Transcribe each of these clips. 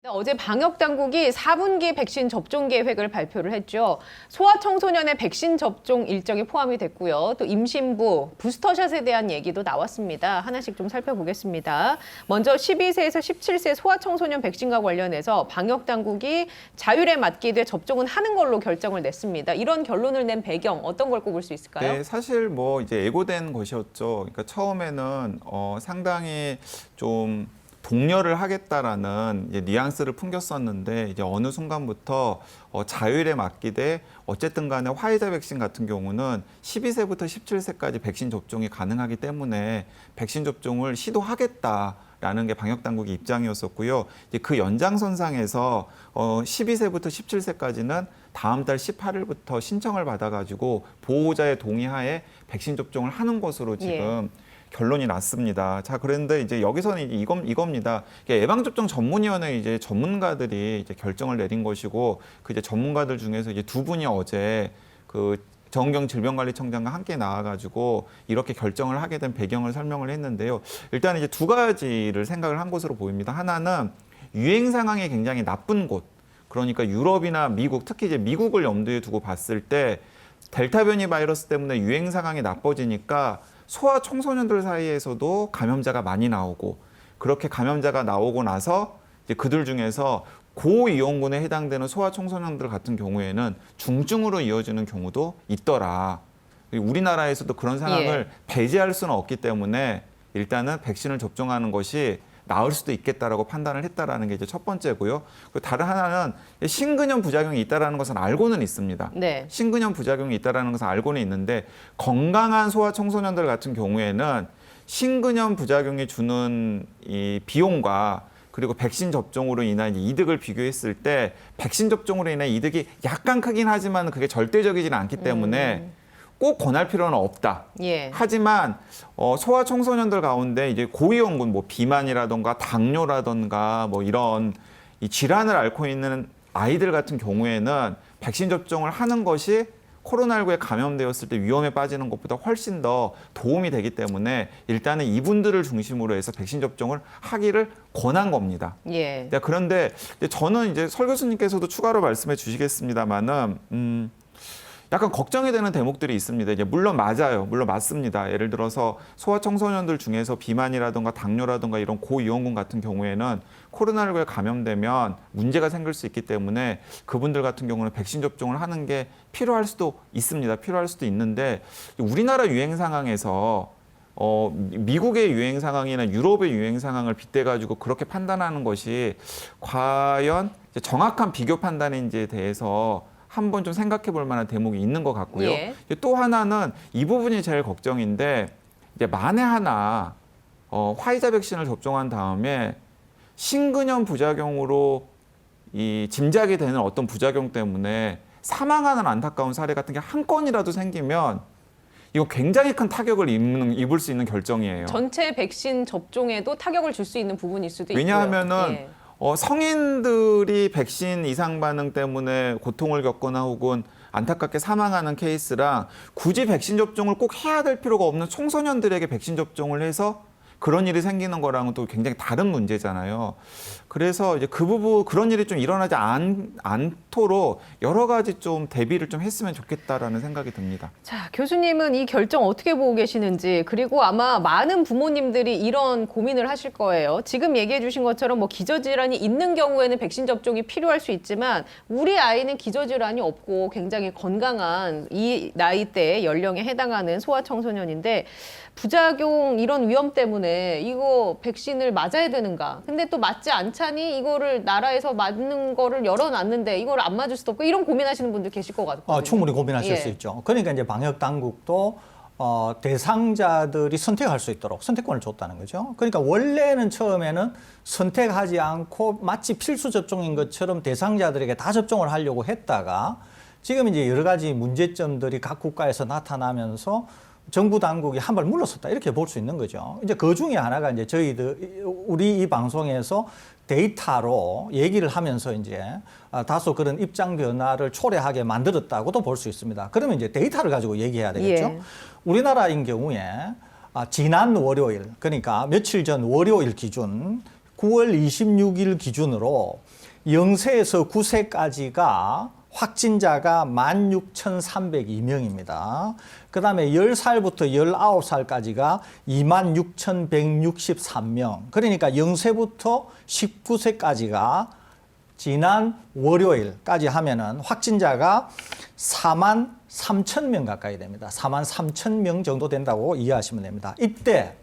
어제 방역당국이 4분기 백신 접종 계획을 발표를 했죠. 소아청소년의 백신 접종 일정이 포함이 됐고요. 또 임신부, 부스터샷에 대한 얘기도 나왔습니다. 하나씩 좀 살펴보겠습니다. 먼저 12세에서 17세 소아청소년 백신과 관련해서 방역당국이 자율에 맡기되 접종은 하는 걸로 결정을 냈습니다. 이런 결론을 낸 배경 어떤 걸 꼽을 수 있을까요? 네, 사실 뭐 이제 예고된 것이었죠. 그러니까 처음에는 상당히 좀 독려를 하겠다라는 이제 뉘앙스를 풍겼었는데 이제 어느 순간부터 자율에 맡기되 어쨌든 간에 화이자 백신 같은 경우는 12세부터 17세까지 백신 접종이 가능하기 때문에 백신 접종을 시도하겠다라는 게 방역당국의 입장이었었고요. 이제 그 연장선상에서 12세부터 17세까지는 다음 달 18일부터 신청을 받아가지고 보호자의 동의하에 백신 접종을 하는 것으로 지금 결론이 났습니다. 자, 그런데 이제 여기서는 이겁니다. 예방접종 전문위원회 이제 전문가들이 이제 결정을 내린 것이고, 그 이제 전문가들 중에서 이제 두 분이 어제 그 정은경 질병관리청장과 함께 나와가지고 이렇게 결정을 하게 된 배경을 설명을 했는데요. 일단 이제 두 가지를 생각을 한 것으로 보입니다. 하나는 유행 상황이 굉장히 나쁜 곳, 그러니까 유럽이나 미국, 특히 이제 미국을 염두에 두고 봤을 때 델타 변이 바이러스 때문에 유행 상황이 나빠지니까 소아 청소년들 사이에서도 감염자가 많이 나오고, 그렇게 감염자가 나오고 나서 이제 그들 중에서 고위험군에 해당되는 소아 청소년들 같은 경우에는 중증으로 이어지는 경우도 있더라. 우리나라에서도 그런 상황을 배제할 수는 없기 때문에 일단은 백신을 접종하는 것이 나을 수도 있겠다라고 판단을 했다라는 게 이제 첫 번째고요. 그리고 다른 하나는 신근염 부작용이 있다라는 것은 알고는 있습니다. 네. 신근염 부작용이 있다라는 것은 알고는 있는데, 건강한 소아 청소년들 같은 경우에는 신근염 부작용이 주는 이 비용과 그리고 백신 접종으로 인한 이득을 비교했을 때 백신 접종으로 인한 이득이 약간 크긴 하지만 그게 절대적이지는 않기 때문에 꼭 권할 필요는 없다. 하지만 소아 청소년들 가운데 이제 고위험군, 뭐 비만이라던가 당뇨라던가 뭐 이런 이 질환을 앓고 있는 아이들 같은 경우에는 백신 접종을 하는 것이 코로나19에 감염되었을 때 위험에 빠지는 것보다 훨씬 더 도움이 되기 때문에 일단은 이분들을 중심으로 해서 백신 접종을 하기를 권한 겁니다. 그런데 저는 이제 설 교수님께서도 추가로 말씀해 주시겠습니다만은 약간 걱정이 되는 대목들이 있습니다. 이제 물론 맞아요. 물론 맞습니다. 예를 들어서 소아 청소년들 중에서 비만이라든가 당뇨라든가 이런 고위험군 같은 경우에는 코로나19에 감염되면 문제가 생길 수 있기 때문에 그분들 같은 경우는 백신 접종을 하는 게 필요할 수도 있습니다. 필요할 수도 있는데, 우리나라 유행 상황에서 미국의 유행 상황이나 유럽의 유행 상황을 빗대가지고 그렇게 판단하는 것이 과연 정확한 비교 판단인지에 대해서 한번 좀 생각해 볼 만한 대목이 있는 것 같고요. 또 하나는 이 부분이 제일 걱정인데, 이제 만에 하나 화이자 백신을 접종한 다음에 신근염 부작용으로 이 짐작이 되는 어떤 부작용 때문에 사망하는 안타까운 사례 같은 게 한 건이라도 생기면 이거 굉장히 큰 타격을 입을 수 있는 결정이에요. 전체 백신 접종에도 타격을 줄 수 있는 부분일 수도 있고요. 왜냐하면은 성인들이 백신 이상 반응 때문에 고통을 겪거나 혹은 안타깝게 사망하는 케이스랑 굳이 백신 접종을 꼭 해야 될 필요가 없는 청소년들에게 백신 접종을 해서 그런 일이 생기는 거랑은 또 굉장히 다른 문제잖아요. 그래서 이제 그 부분, 그런 일이 좀 일어나지 않도록 여러 가지 좀 대비를 좀 했으면 좋겠다라는 생각이 듭니다. 자, 교수님은 이 결정 어떻게 보고 계시는지, 그리고 아마 많은 부모님들이 이런 고민을 하실 거예요. 지금 얘기해 주신 것처럼 뭐 기저질환이 있는 경우에는 백신 접종이 필요할 수 있지만 우리 아이는 기저질환이 없고 굉장히 건강한 이 나이대 연령에 해당하는 소아청소년인데 부작용 이런 위험 때문에 이거 백신을 맞아야 되는가? 근데 또 맞지 않자니 이거를 나라에서 맞는 거를 열어놨는데 이걸 안 맞을 수도 없고 이런 고민하시는 분들 계실 것 같거든요. 충분히 고민하실 수 있죠. 그러니까 이제 방역 당국도 대상자들이 선택할 수 있도록 선택권을 줬다는 거죠. 그러니까 원래는 처음에는 선택하지 않고 마치 필수 접종인 것처럼 대상자들에게 다 접종을 하려고 했다가 지금 이제 여러 가지 문제점들이 각 국가에서 나타나면서 정부 당국이 한 발 물러섰다 이렇게 볼 수 있는 거죠. 이제 그 중에 하나가 이제 우리 이 방송에서 데이터로 얘기를 하면서 이제 다소 그런 입장 변화를 초래하게 만들었다고도 볼 수 있습니다. 그러면 이제 데이터를 가지고 얘기해야 되겠죠. 우리나라인 경우에 지난 월요일, 그러니까 며칠 전 월요일 기준 9월 26일 기준으로 0세에서 9세까지가 확진자가 16,302명입니다. 그 다음에 10살부터 19살까지가 26,163명. 그러니까 0세부터 19세까지가 지난 월요일까지 하면은 확진자가 4만 3천 명 가까이 됩니다. 4만 3천 명 정도 된다고 이해하시면 됩니다. 이때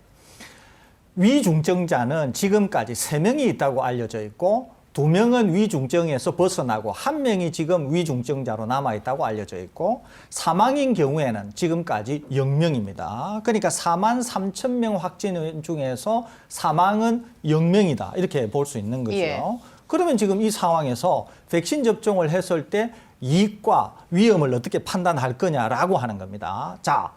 위중증자는 지금까지 3명이 있다고 알려져 있고 2명은 위중증에서 벗어나고 1명이 지금 위중증자로 남아있다고 알려져 있고 사망인 경우에는 지금까지 0명입니다. 그러니까 4만 3천 명 확진 중에서 사망은 0명이다. 이렇게 볼 수 있는 거죠. 예. 그러면 지금 이 상황에서 백신 접종을 했을 때 이익과 위험을 어떻게 판단할 거냐라고 하는 겁니다. 자,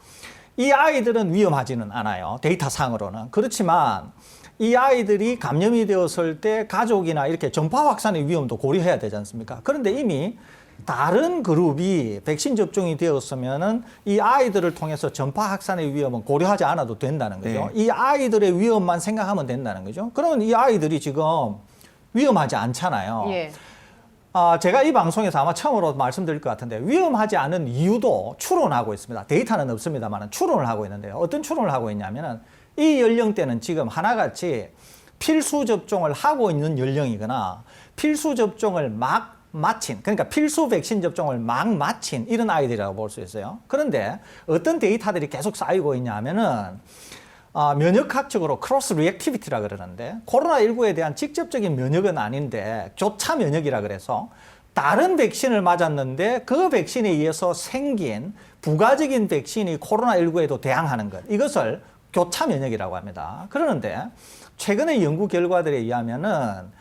이 아이들은 위험하지는 않아요. 데이터상으로는. 그렇지만 이 아이들이 감염이 되었을 때 가족이나 이렇게 전파 확산의 위험도 고려해야 되지 않습니까? 그런데 이미 다른 그룹이 백신 접종이 되었으면은 이 아이들을 통해서 전파 확산의 위험은 고려하지 않아도 된다는 거죠. 네. 이 아이들의 위험만 생각하면 된다는 거죠. 그러면 이 아이들이 지금 위험하지 않잖아요. 예. 제가 이 방송에서 아마 처음으로 말씀드릴 것 같은데 위험하지 않은 이유도 추론하고 있습니다. 데이터는 없습니다만 추론을 하고 있는데요. 어떤 추론을 하고 있냐면은 이 연령대는 지금 하나같이 필수 접종을 하고 있는 연령이거나 필수 접종을 막 마친, 그러니까 필수 백신 접종을 막 마친 이런 아이들이라고 볼 수 있어요. 그런데 어떤 데이터들이 계속 쌓이고 있냐 하면은 면역학적으로 크로스 리액티비티라 그러는데 코로나19에 대한 직접적인 면역은 아닌데 교차 면역이라 그래서 다른 백신을 맞았는데 그 백신에 의해서 생긴 부가적인 백신이 코로나19에도 대항하는 것. 이것을 교차 면역이라고 합니다. 그러는데 최근의 연구 결과들에 의하면은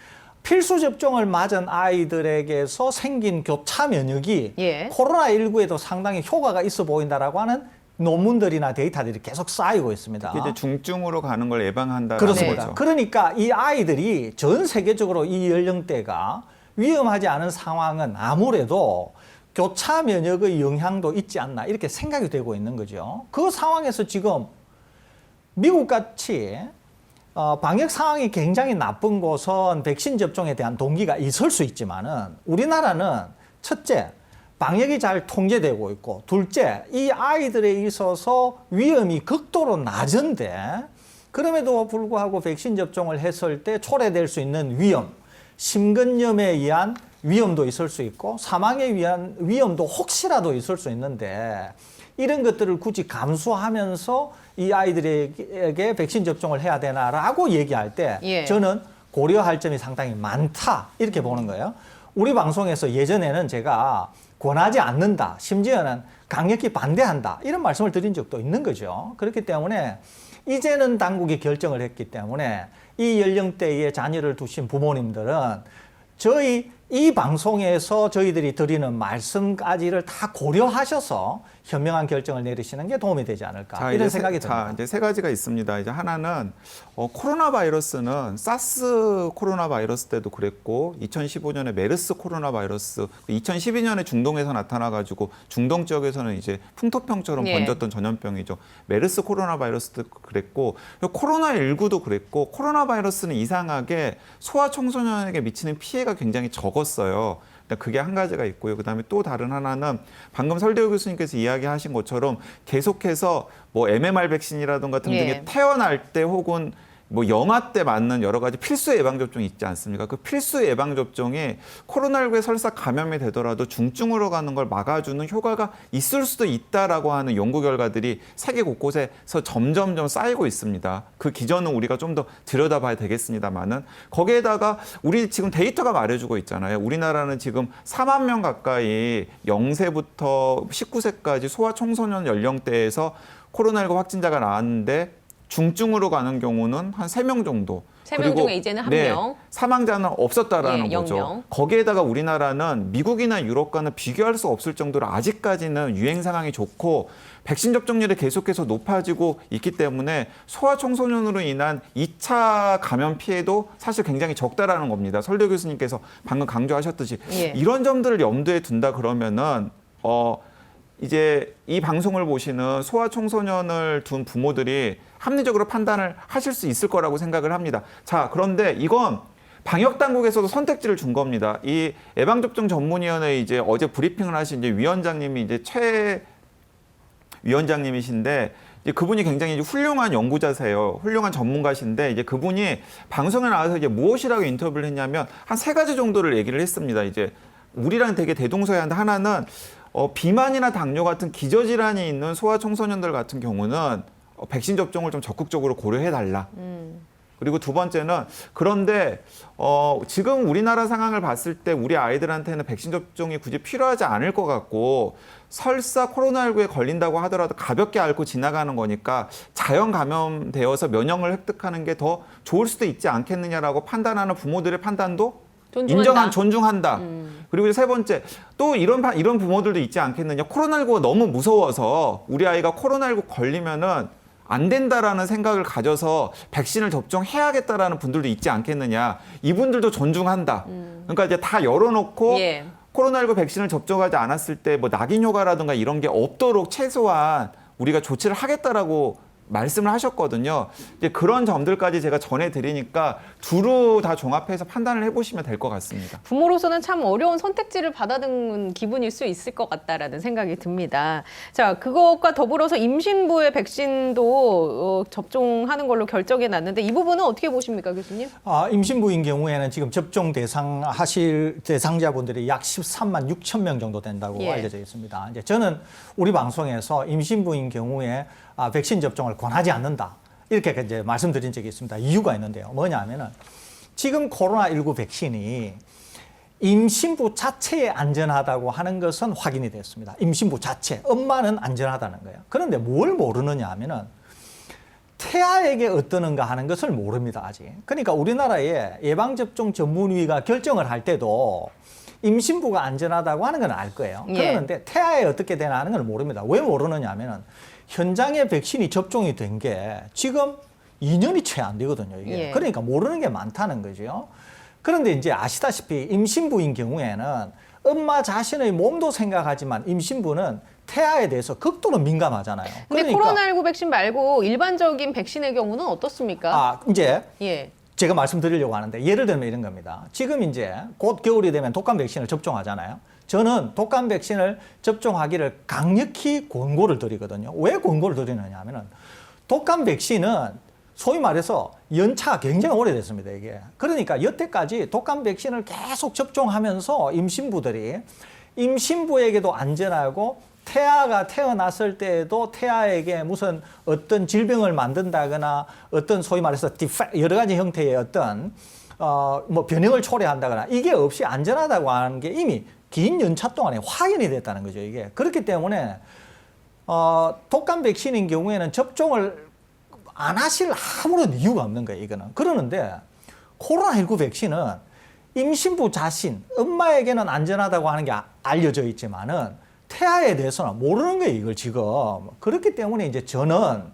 필수 접종을 맞은 아이들에게서 생긴 교차 면역이 예. 코로나19에도 상당히 효과가 있어 보인다라고 하는 논문들이나 데이터들이 계속 쌓이고 있습니다. 이제 중증으로 가는 걸 예방한다는 그렇습니다. 거죠. 그러니까 이 아이들이 전 세계적으로 이 연령대가 위험하지 않은 상황은 아무래도 교차 면역의 영향도 있지 않나 이렇게 생각이 되고 있는 거죠. 그 상황에서 지금 미국같이 방역 상황이 굉장히 나쁜 곳은 백신 접종에 대한 동기가 있을 수 있지만은 우리나라는 첫째, 방역이 잘 통제되고 있고 둘째, 이 아이들에 있어서 위험이 극도로 낮은데 그럼에도 불구하고 백신 접종을 했을 때 초래될 수 있는 위험, 심근염에 의한 위험도 있을 수 있고 사망에 의한 위험도 혹시라도 있을 수 있는데 이런 것들을 굳이 감수하면서 이 아이들에게 백신 접종을 해야 되나라고 얘기할 때 예. 저는 고려할 점이 상당히 많다 이렇게 보는 거예요. 우리 방송에서 예전에는 제가 권하지 않는다, 심지어는 강력히 반대한다 이런 말씀을 드린 적도 있는 거죠. 그렇기 때문에 이제는 당국이 결정을 했기 때문에 이 연령대에 자녀를 두신 부모님들은 저희 이 방송에서 저희들이 드리는 말씀까지를 다 고려하셔서 현명한 결정을 내리시는 게 도움이 되지 않을까 이런 생각이 듭니다. 이제 세 가지가 있습니다. 이제 하나는 코로나 바이러스는 사스 코로나 바이러스 때도 그랬고 2015년에 메르스 코로나 바이러스, 2012년에 중동에서 나타나가지고 중동 지역에서는 이제 풍토병처럼 예. 번졌던 전염병이죠. 메르스 코로나 바이러스도 그랬고 코로나19도 그랬고 코로나 바이러스는 이상하게 소아청소년에게 미치는 피해가 굉장히 적었어요. 그게 한 가지가 있고요. 그다음에 또 다른 하나는 방금 설대호 교수님께서 이야기하신 것처럼 계속해서 뭐 MMR 백신이라든가 등등의 예. 태어날 때 혹은 뭐 영아 때 맞는 여러 가지 필수 예방접종이 있지 않습니까? 그 필수 예방접종이 코로나19에 설사 감염이 되더라도 중증으로 가는 걸 막아주는 효과가 있을 수도 있다라고 하는 연구 결과들이 세계 곳곳에서 점점점 쌓이고 있습니다. 그 기전은 우리가 좀 더 들여다봐야 되겠습니다만은 거기에다가 우리 지금 데이터가 말해주고 있잖아요. 우리나라는 지금 4만 명 가까이 0세부터 19세까지 소아청소년 연령대에서 코로나19 확진자가 나왔는데 중증으로 가는 경우는 한 3명 정도. 3명 중에 이제는 1명. 사망자는 없었다라는 예, 거죠. 0명. 거기에다가 우리나라는 미국이나 유럽과는 비교할 수 없을 정도로 아직까지는 유행 상황이 좋고 백신 접종률이 계속해서 높아지고 있기 때문에 소아청소년으로 인한 2차 감염 피해도 사실 굉장히 적다라는 겁니다. 설대 교수님께서 방금 강조하셨듯이 예. 이런 점들을 염두에 둔다 그러면은 이제 이 방송을 보시는 소아청소년을 둔 부모들이 합리적으로 판단을 하실 수 있을 거라고 생각을 합니다. 자, 그런데 이건 방역 당국에서도 선택지를 준 겁니다. 이 예방접종 전문위원회 이제 어제 브리핑을 하신 이제 위원장님이 이제 최 위원장님이신데 이제 그분이 굉장히 이제 훌륭한 연구자세요. 훌륭한 전문가신데 이제 그분이 방송에 나와서 이제 무엇이라고 인터뷰를 했냐면 한 3가지 정도를 얘기를 했습니다. 이제 우리랑 되게 대동소이한데 하나는 비만이나 당뇨 같은 기저질환이 있는 소아청소년들 같은 경우는 백신 접종을 좀 적극적으로 고려해 달라. 그리고 두 번째는 그런데 지금 우리나라 상황을 봤을 때 우리 아이들한테는 백신 접종이 굳이 필요하지 않을 것 같고 설사 코로나19에 걸린다고 하더라도 가볍게 앓고 지나가는 거니까 자연 감염되어서 면역을 획득하는 게 더 좋을 수도 있지 않겠느냐라고 판단하는 부모들의 판단도 존중한다. 그리고 세 번째 또 이런 부모들도 있지 않겠느냐. 코로나19가 너무 무서워서 우리 아이가 코로나19 걸리면은 안 된다라는 생각을 가져서 백신을 접종해야겠다라는 분들도 있지 않겠느냐. 이분들도 존중한다. 그러니까 이제 다 열어놓고 예. 코로나19 백신을 접종하지 않았을 때 뭐 낙인 효과라든가 이런 게 없도록 최소한 우리가 조치를 하겠다라고 말씀을 하셨거든요. 이제 그런 점들까지 제가 전해드리니까 두루 다 종합해서 판단을 해보시면 될 것 같습니다. 부모로서는 참 어려운 선택지를 받아든 기분일 수 있을 것 같다라는 생각이 듭니다. 자, 그것과 더불어서 임신부의 백신도 접종하는 걸로 결정해 놨는데 이 부분은 어떻게 보십니까, 교수님? 임신부인 경우에는 지금 접종 대상자분들이 약 13만 6천 명 정도 된다고 예. 알려져 있습니다. 이제 저는 우리 방송에서 임신부인 경우에 백신 접종을 권하지 않는다. 이렇게 이제 말씀드린 적이 있습니다. 이유가 있는데요. 뭐냐면은 지금 코로나19 백신이 임신부 자체에 안전하다고 하는 것은 확인이 됐습니다. 임신부 자체, 엄마는 안전하다는 거예요. 그런데 뭘 모르느냐 하면은 태아에게 어떠는가 하는 것을 모릅니다, 아직. 그러니까 우리나라의 예방접종 전문위가 결정을 할 때도 임신부가 안전하다고 하는 건 알 거예요. 예. 그러는데 태아에 어떻게 되나 하는 걸 모릅니다. 왜 모르느냐 하면은 현장에 백신이 접종이 된 게 지금 2년이 채 안 되거든요, 이게. 예. 그러니까 모르는 게 많다는 거죠. 그런데 이제 아시다시피 임신부인 경우에는 엄마 자신의 몸도 생각하지만 임신부는 태아에 대해서 극도로 민감하잖아요. 근데 코로나19 백신 말고 일반적인 백신의 경우는 어떻습니까? 이제 예. 제가 말씀드리려고 하는데 예를 들면 이런 겁니다. 지금 이제 곧 겨울이 되면 독감 백신을 접종하잖아요. 저는 독감 백신을 접종하기를 강력히 권고를 드리거든요. 왜 권고를 드리느냐 하면은 독감 백신은 소위 말해서 연차가 굉장히 오래됐습니다, 이게. 그러니까 여태까지 독감 백신을 계속 접종하면서 임신부에게도 안전하고 태아가 태어났을 때에도 태아에게 무슨 어떤 질병을 만든다거나 어떤 소위 말해서 여러 가지 형태의 어떤 뭐 변형을 초래한다거나 이게 없이 안전하다고 하는 게 이미 긴 연차 동안에 확인이 됐다는 거죠, 이게. 그렇기 때문에 독감 백신인 경우에는 접종을 안 하실 아무런 이유가 없는 거예요, 이거는. 그러는데 코로나19 백신은 임신부 자신, 엄마에게는 안전하다고 하는 게 알려져 있지만은 태아에 대해서는 모르는 거예요, 이걸 지금. 그렇기 때문에 이제 저는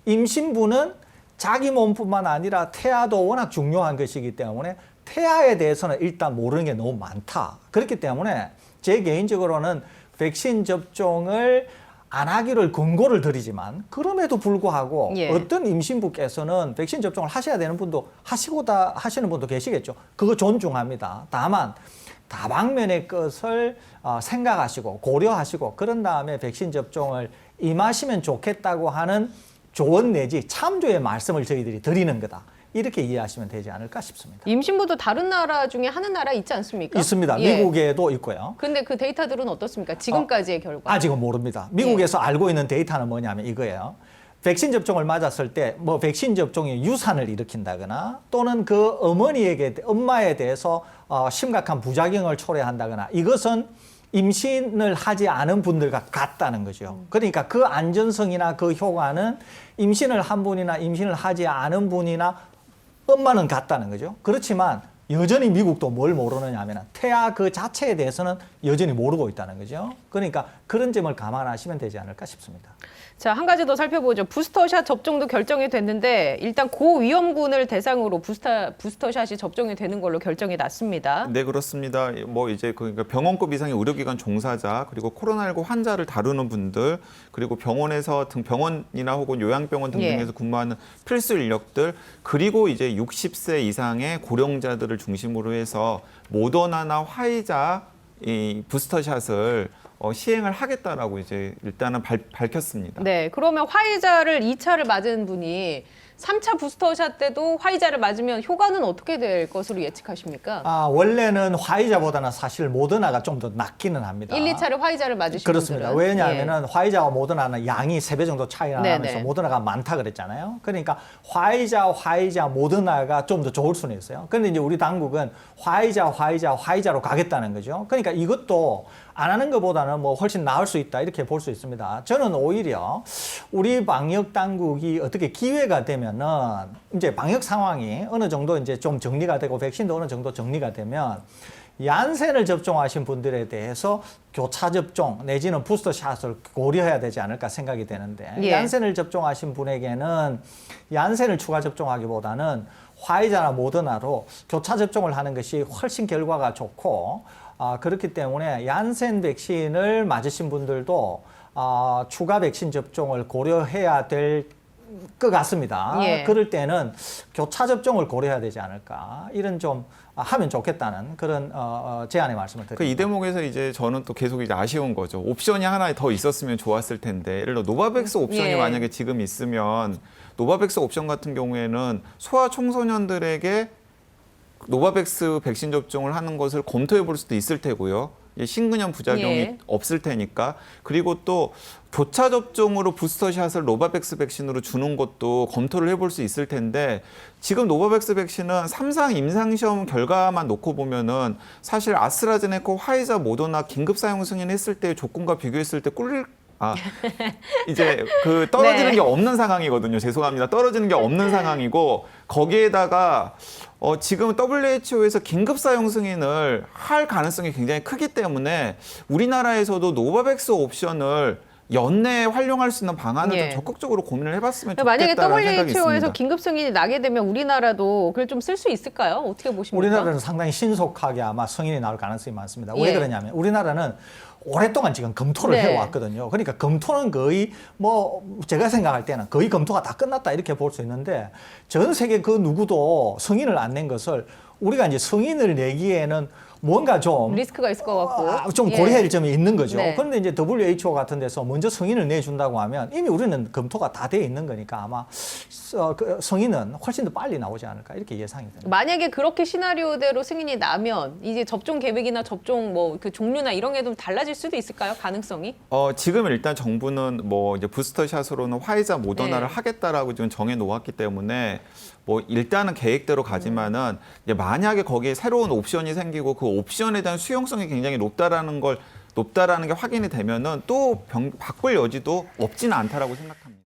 임신부는 자기 몸뿐만 아니라 태아도 워낙 중요한 것이기 때문에 태아에 대해서는 일단 모르는 게 너무 많다. 그렇기 때문에 제 개인적으로는 백신 접종을 안 하기를 권고를 드리지만 그럼에도 불구하고 예. 어떤 임신부께서는 백신 접종을 하셔야 되는 분도 하시는 분도 계시겠죠. 그거 존중합니다. 다만 다방면의 것을 생각하시고 고려하시고 그런 다음에 백신 접종을 임하시면 좋겠다고 하는 조언 내지 참조의 말씀을 저희들이 드리는 거다. 이렇게 이해하시면 되지 않을까 싶습니다. 임신부도 다른 나라 중에 하는 나라 있지 않습니까? 있습니다. 예. 미국에도 있고요. 근데 그 데이터들은 어떻습니까? 지금까지의 결과. 아직은 모릅니다. 미국에서 알고 있는 데이터는 뭐냐면 이거예요. 백신 접종을 맞았을 때 뭐 백신 접종이 유산을 일으킨다거나 또는 그 엄마에 대해서 심각한 부작용을 초래한다거나 이것은 임신을 하지 않은 분들과 같다는 거죠. 그러니까 그 안전성이나 그 효과는 임신을 한 분이나 임신을 하지 않은 분이나 엄마는 같다는 거죠. 그렇지만 여전히 미국도 뭘 모르느냐 하면 태아 그 자체에 대해서는 여전히 모르고 있다는 거죠. 그러니까 그런 점을 감안하시면 되지 않을까 싶습니다. 자, 한 가지 더 살펴보죠. 부스터샷 접종도 결정이 됐는데 일단 고위험군을 대상으로 부스터샷이 접종이 되는 걸로 결정이 났습니다. 네, 그렇습니다. 뭐 이제 그러니까 병원급 이상의 의료기관 종사자, 그리고 코로나19 환자를 다루는 분들, 그리고 병원에서 병원이나 혹은 요양병원 등등에서 근무하는 필수 인력들, 그리고 이제 60세 이상의 고령자들을 중심으로 해서 모더나나 화이자 이 부스터샷을 시행을 하겠다라고 이제 일단은 밝혔습니다. 네, 그러면 화이자를 2차를 맞은 분이 3차 부스터샷 때도 화이자를 맞으면 효과는 어떻게 될 것으로 예측하십니까? 원래는 화이자보다는 사실 모더나가 좀 더 낫기는 합니다. 1, 2차를 화이자를 맞으신 그렇습니다. 분들은. 왜냐하면은 화이자와 모더나는 양이 3배 정도 차이가 네네. 나면서 모더나가 많다 그랬잖아요. 그러니까 화이자, 모더나가 좀 더 좋을 수는 있어요. 그런데 이제 우리 당국은 화이자로 가겠다는 거죠. 그러니까 이것도 안 하는 것보다는 뭐 훨씬 나을 수 있다 이렇게 볼 수 있습니다. 저는 오히려 우리 방역 당국이 어떻게 기회가 되면은 이제 방역 상황이 어느 정도 이제 좀 정리가 되고 백신도 어느 정도 정리가 되면 얀센을 접종하신 분들에 대해서 교차 접종 내지는 부스터샷을 고려해야 되지 않을까 생각이 되는데 예. 얀센을 접종하신 분에게는 얀센을 추가 접종하기보다는 화이자나 모더나로 교차 접종을 하는 것이 훨씬 결과가 좋고 그렇기 때문에 얀센 백신을 맞으신 분들도 추가 백신 접종을 고려해야 될 것 같습니다. 예. 그럴 때는 교차 접종을 고려해야 되지 않을까 이런 좀 하면 좋겠다는 그런 제안의 말씀을 드립니다. 이 대목에서 이제 저는 또 계속 이제 아쉬운 거죠. 옵션이 하나 더 있었으면 좋았을 텐데, 예를 들어 노바백스 옵션이 예. 만약에 지금 있으면 노바백스 옵션 같은 경우에는 소아 청소년들에게 노바백스 백신 접종을 하는 것을 검토해 볼 수도 있을 테고요. 신근염 부작용이 예. 없을 테니까. 그리고 또 교차 접종으로 부스터샷을 노바백스 백신으로 주는 것도 검토를 해볼 수 있을 텐데, 지금 노바백스 백신은 3상 임상시험 결과만 놓고 보면은 사실 아스트라제네카, 화이자, 모더나 긴급 사용 승인했을 때의 조건과 비교했을 때 이제 그 떨어지는 네. 게 없는 상황이거든요. 죄송합니다. 떨어지는 게 없는 상황이고, 거기에다가 지금 WHO에서 긴급 사용 승인을 할 가능성이 굉장히 크기 때문에 우리나라에서도 노바백스 옵션을 연내에 활용할 수 있는 방안을 예. 좀 적극적으로 고민을 해봤으면 만약에 좋겠다는 생각이 WHO에서 있습니다. 긴급 승인이 나게 되면 우리나라도 그걸 좀 쓸 수 있을까요? 어떻게 보십니까? 우리나라는 상당히 신속하게 아마 승인이 나올 가능성이 많습니다. 왜 예. 그러냐면 우리나라는 오랫동안 지금 검토를 네. 해왔거든요. 그러니까 검토는 거의 뭐 제가 생각할 때는 거의 검토가 다 끝났다 이렇게 볼 수 있는데 전 세계 그 누구도 승인을 안 낸 것을 우리가 이제 승인을 내기에는 뭔가 좀 리스크가 있을 것 같고. 좀 예. 고려할 점이 있는 거죠. 네. 그런데 이제 WHO 같은 데서 먼저 승인을 내준다고 하면 이미 우리는 검토가 다 돼 있는 거니까 아마 그 승인은 훨씬 더 빨리 나오지 않을까 이렇게 예상이 됩니다. 만약에 그렇게 시나리오대로 승인이 나면 이제 접종 계획이나 접종 뭐 그 종류나 이런 게 좀 달라질 수도 있을까요? 가능성이? 지금 일단 정부는 뭐 이제 부스터샷으로는 화이자, 모더나를 네. 하겠다라고 지금 정해 놓았기 때문에 뭐 일단은 계획대로 가지만은 이제 만약에 거기에 새로운 옵션이 생기고 그 옵션에 대한 수용성이 굉장히 높다라는 게 확인이 되면은 또 바꿀 여지도 없지는 않다라고 생각합니다.